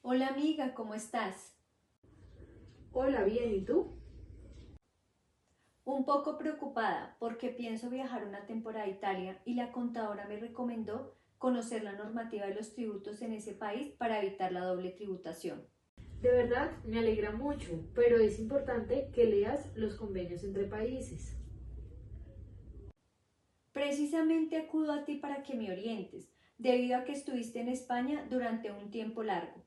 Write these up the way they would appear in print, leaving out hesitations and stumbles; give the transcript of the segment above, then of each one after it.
Hola amiga, ¿cómo estás? Hola, bien, ¿y tú? Un poco preocupada porque pienso viajar una temporada a Italia y la contadora me recomendó conocer la normativa de los tributos en ese país para evitar la doble tributación. De verdad, me alegra mucho, pero es importante que leas los convenios entre países. Precisamente acudo a ti para que me orientes, debido a que estuviste en España durante un tiempo largo.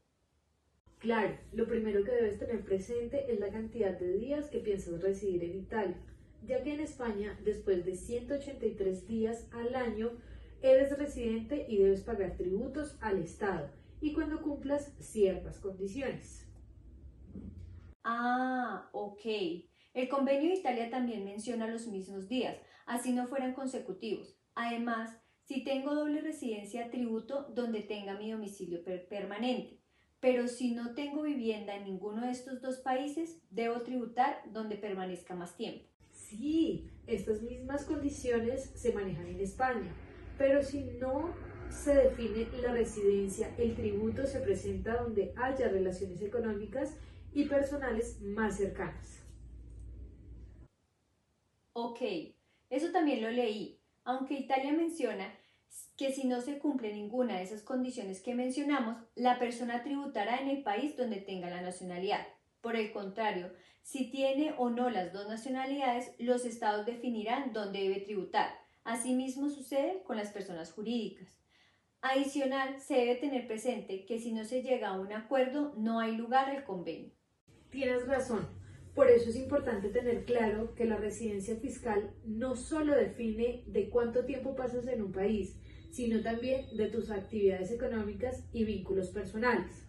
Claro, lo primero que debes tener presente es la cantidad de días que piensas residir en Italia, ya que en España, después de 183 días al año, eres residente y debes pagar tributos al Estado, y cuando cumplas ciertas condiciones. Ah, ok. El convenio de Italia también menciona los mismos días, así no fueran consecutivos. Además, si tengo doble residencia, tributo donde tenga mi domicilio permanente. Pero si no tengo vivienda en ninguno de estos dos países, debo tributar donde permanezca más tiempo. Sí, estas mismas condiciones se manejan en España, pero si no se define la residencia, el tributo se presenta donde haya relaciones económicas y personales más cercanas. Ok, eso también lo leí, aunque Italia menciona que si no se cumple ninguna de esas condiciones que mencionamos, la persona tributará en el país donde tenga la nacionalidad. Por el contrario, si tiene o no las dos nacionalidades, los estados definirán dónde debe tributar. Asimismo sucede con las personas jurídicas. Adicional, se debe tener presente que si no se llega a un acuerdo, no hay lugar al convenio. Tienes razón. Por eso es importante tener claro que la residencia fiscal no solo define de cuánto tiempo pasas en un país, sino también de tus actividades económicas y vínculos personales.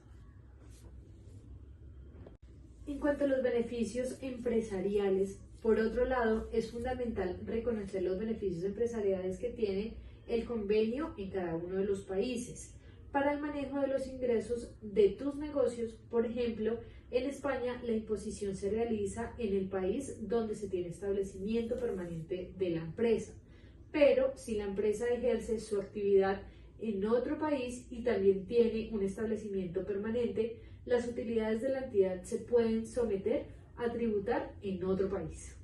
En cuanto a los beneficios empresariales, por otro lado, es fundamental reconocer los beneficios empresariales que tiene el convenio en cada uno de los países. Para el manejo de los ingresos de tus negocios, por ejemplo, en España la imposición se realiza en el país donde se tiene establecimiento permanente de la empresa. Pero si la empresa ejerce su actividad en otro país y también tiene un establecimiento permanente, las utilidades de la entidad se pueden someter a tributar en otro país.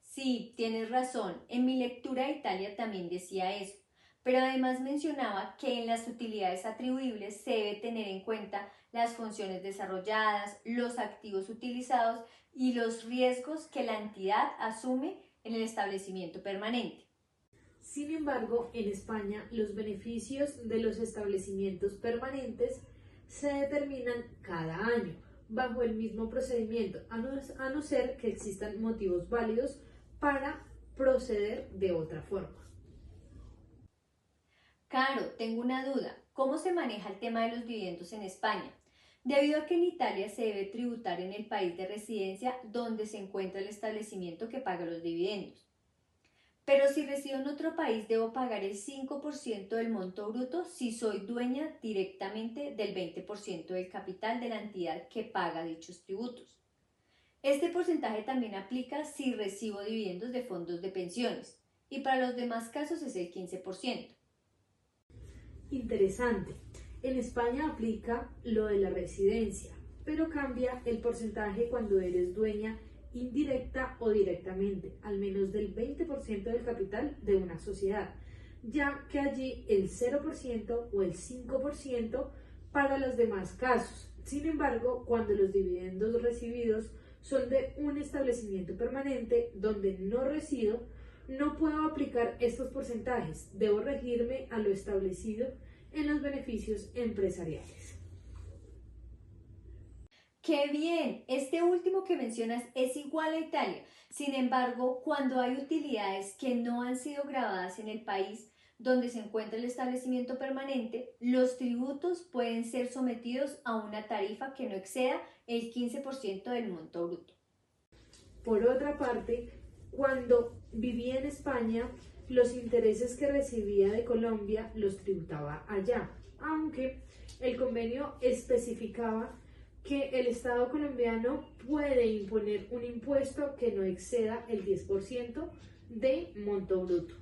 Sí, tienes razón. En mi lectura de Italia también decía eso. Pero además mencionaba que en las utilidades atribuibles se debe tener en cuenta las funciones desarrolladas, los activos utilizados y los riesgos que la entidad asume en el establecimiento permanente. Sin embargo, en España los beneficios de los establecimientos permanentes se determinan cada año bajo el mismo procedimiento, a no ser que existan motivos válidos para proceder de otra forma. Caro, tengo una duda. ¿Cómo se maneja el tema de los dividendos en España? Debido a que en Italia se debe tributar en el país de residencia donde se encuentra el establecimiento que paga los dividendos. Pero si resido en otro país, debo pagar el 5% del monto bruto si soy dueña directamente del 20% del capital de la entidad que paga dichos tributos. Este porcentaje también aplica si recibo dividendos de fondos de pensiones y para los demás casos es el 15%. Interesante. En España aplica lo de la residencia, pero cambia el porcentaje cuando eres dueña indirecta o directamente, al menos del 20% del capital de una sociedad, ya que allí el 0% o el 5% para los demás casos. Sin embargo, cuando los dividendos recibidos son de un establecimiento permanente donde no resido, no puedo aplicar estos porcentajes, debo regirme a lo establecido en los beneficios empresariales. ¡Qué bien! Este último que mencionas es igual a Italia. Sin embargo, cuando hay utilidades que no han sido grabadas en el país donde se encuentra el establecimiento permanente, los tributos pueden ser sometidos a una tarifa que no exceda el 15% del monto bruto. Por otra parte, cuando vivía en España, los intereses que recibía de Colombia los tributaba allá, aunque el convenio especificaba que el Estado colombiano puede imponer un impuesto que no exceda el 10% de monto bruto.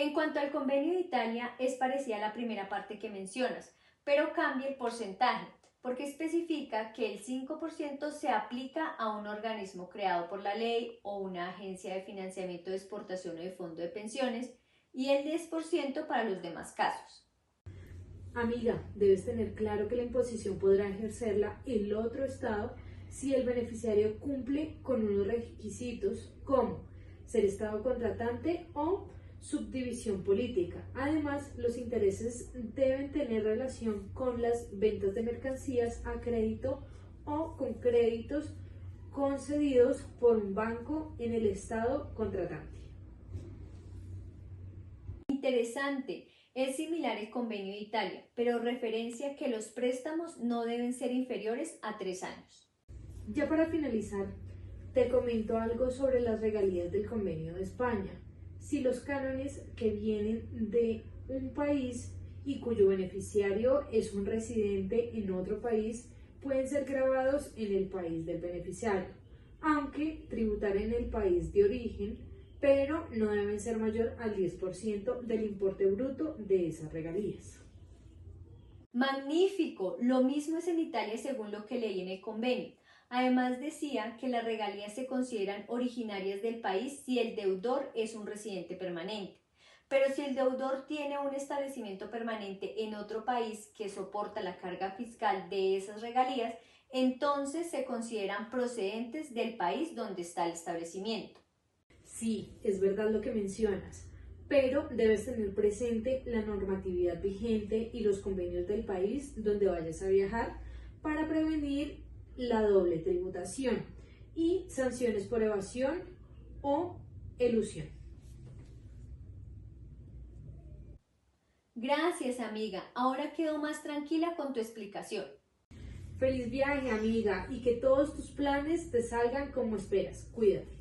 En cuanto al convenio de Italia, es parecida a la primera parte que mencionas, pero cambia el porcentaje, porque especifica que el 5% se aplica a un organismo creado por la ley o una agencia de financiamiento de exportación o de fondo de pensiones, y el 10% para los demás casos. Amiga, debes tener claro que la imposición podrá ejercerla el otro Estado si el beneficiario cumple con unos requisitos como ser Estado contratante o subdivisión política. Además, los intereses deben tener relación con las ventas de mercancías a crédito o con créditos concedidos por un banco en el Estado contratante. Interesante, es similar el convenio de Italia, pero referencia que los préstamos no deben ser inferiores a 3 años. Ya para finalizar, te comento algo sobre las regalías del convenio de España. Si los cánones que vienen de un país y cuyo beneficiario es un residente en otro país pueden ser grabados en el país del beneficiario, aunque tributar en el país de origen, pero no deben ser mayor al 10% del importe bruto de esas regalías. Magnífico, lo mismo es en Italia según lo que leí en el convenio. Además decía que las regalías se consideran originarias del país si el deudor es un residente permanente. Pero si el deudor tiene un establecimiento permanente en otro país que soporta la carga fiscal de esas regalías, entonces se consideran procedentes del país donde está el establecimiento. Sí, es verdad lo que mencionas, pero debes tener presente la normatividad vigente y los convenios del país donde vayas a viajar para prevenir la doble tributación y sanciones por evasión o elusión. Gracias, amiga. Ahora quedo más tranquila con tu explicación. Feliz viaje, amiga, y que todos tus planes te salgan como esperas. Cuídate.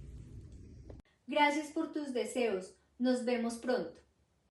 Gracias por tus deseos. Nos vemos pronto.